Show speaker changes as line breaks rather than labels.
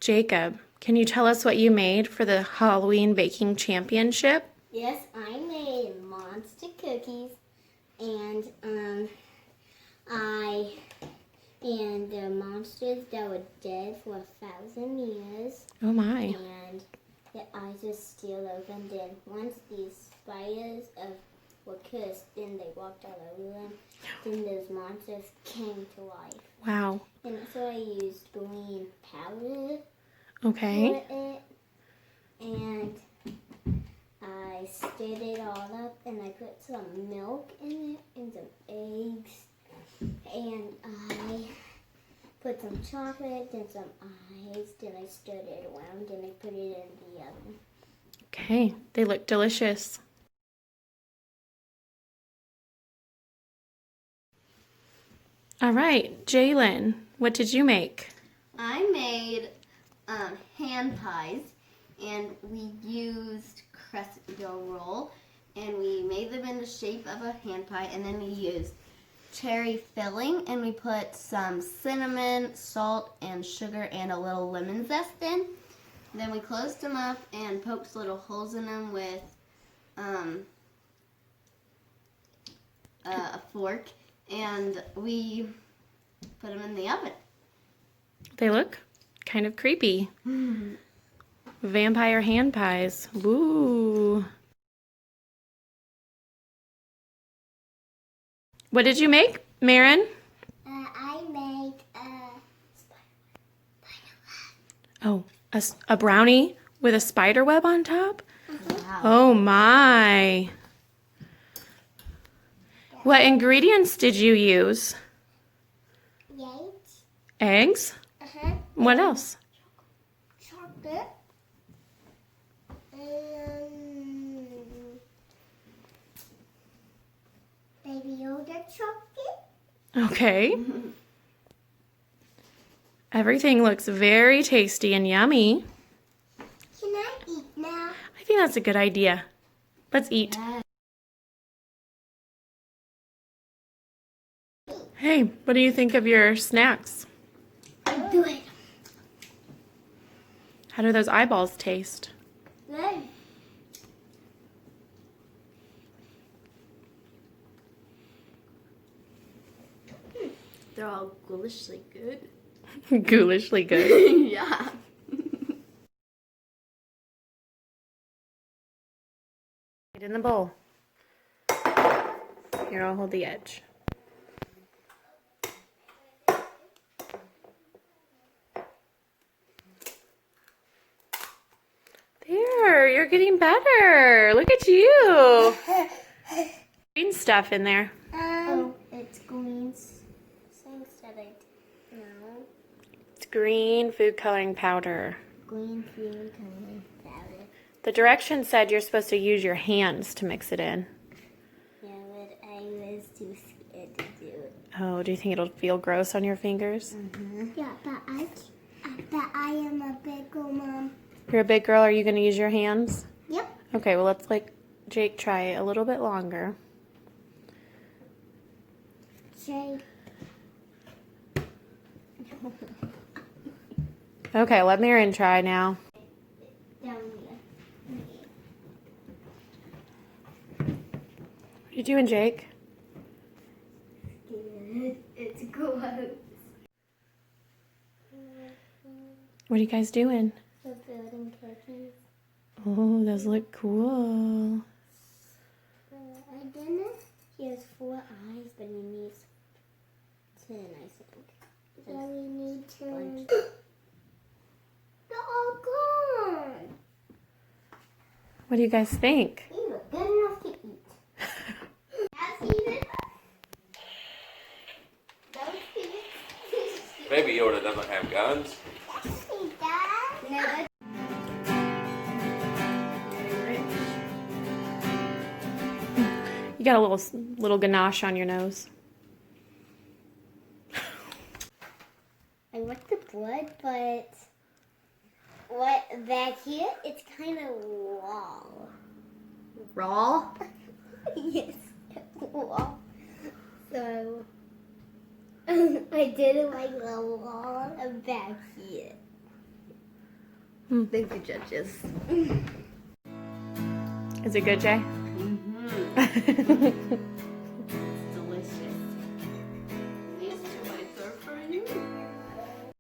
Jacob, can you tell us what you made for the Halloween Baking Championship?
Yes, I made monster cookies, and the monsters that were dead for 1,000 years.
Oh my.
And their eyes were still open. Then once these spiders were cursed, then they walked all over them. Then those monsters came to life.
Wow.
And so I used green powder
Okay.
for it, and I stirred it all up, and I put some milk in it and some eggs, and I put some chocolate and some ice. Then I stirred it around, and I put it in the oven.
Okay, they look delicious. All right, Jalen, what did you make?
I made hand pies, and we used crescent dough roll, and we made them in the shape of a hand pie, and then we used cherry filling, and we put some cinnamon, salt, and sugar, and a little lemon zest in. Then we closed them up and poked little holes in them with a fork, and we put them in the oven.
They look kind of creepy. Vampire hand pies. Woo. What did you make, Marin?
I made
Oh, a brownie with a spider web on top?
Wow.
Oh my. What ingredients did you use?
eggs,
Eggs? What else?
chocolate, and Baby Yoda chocolate.
Okay. Everything looks very tasty and yummy.
Can I eat now?
I think that's a good idea. Let's eat. Hey, what do you think of your snacks?
Good.
How do those eyeballs taste?
Good.
They're all ghoulishly good.
Ghoulishly good.
Yeah.
Get in the bowl. Here, I'll hold the edge. There, you're getting better. Look at you. Green stuff in there.
It's green. Same that I did. No.
It's green food coloring powder.
Green food coloring powder.
The directions said you're supposed to use your hands to mix it in.
Yeah, but I was too scared to do it.
Oh, do you think it'll feel gross on your fingers?
Yeah, but I am a big girl, Mom.
You're a big girl. Are you going to use your hands?
Yep.
Okay, well, let's let Jake try it a little bit longer.
Jake.
Okay, let Marin try now.
Down
What are you doing, Jake?
here. It's gross.
What are you guys doing?
We're building cookies.
Oh, those look cool.
I didn't. He has 4 eyes, but he needs 10, I think. Yeah, we need 10. They're all gone.
What do you guys think?
These are good enough to eat. Has eaten.
Baby Yoda doesn't have guns.
Yes, he does. No,
You got a little ganache on your nose.
I want the blood, but what back here? It's kind of raw.
Raw?
Yes, raw. So I didn't like the wall back here.
Thank you, judges.
Is it good, Jay?
Mm-hmm.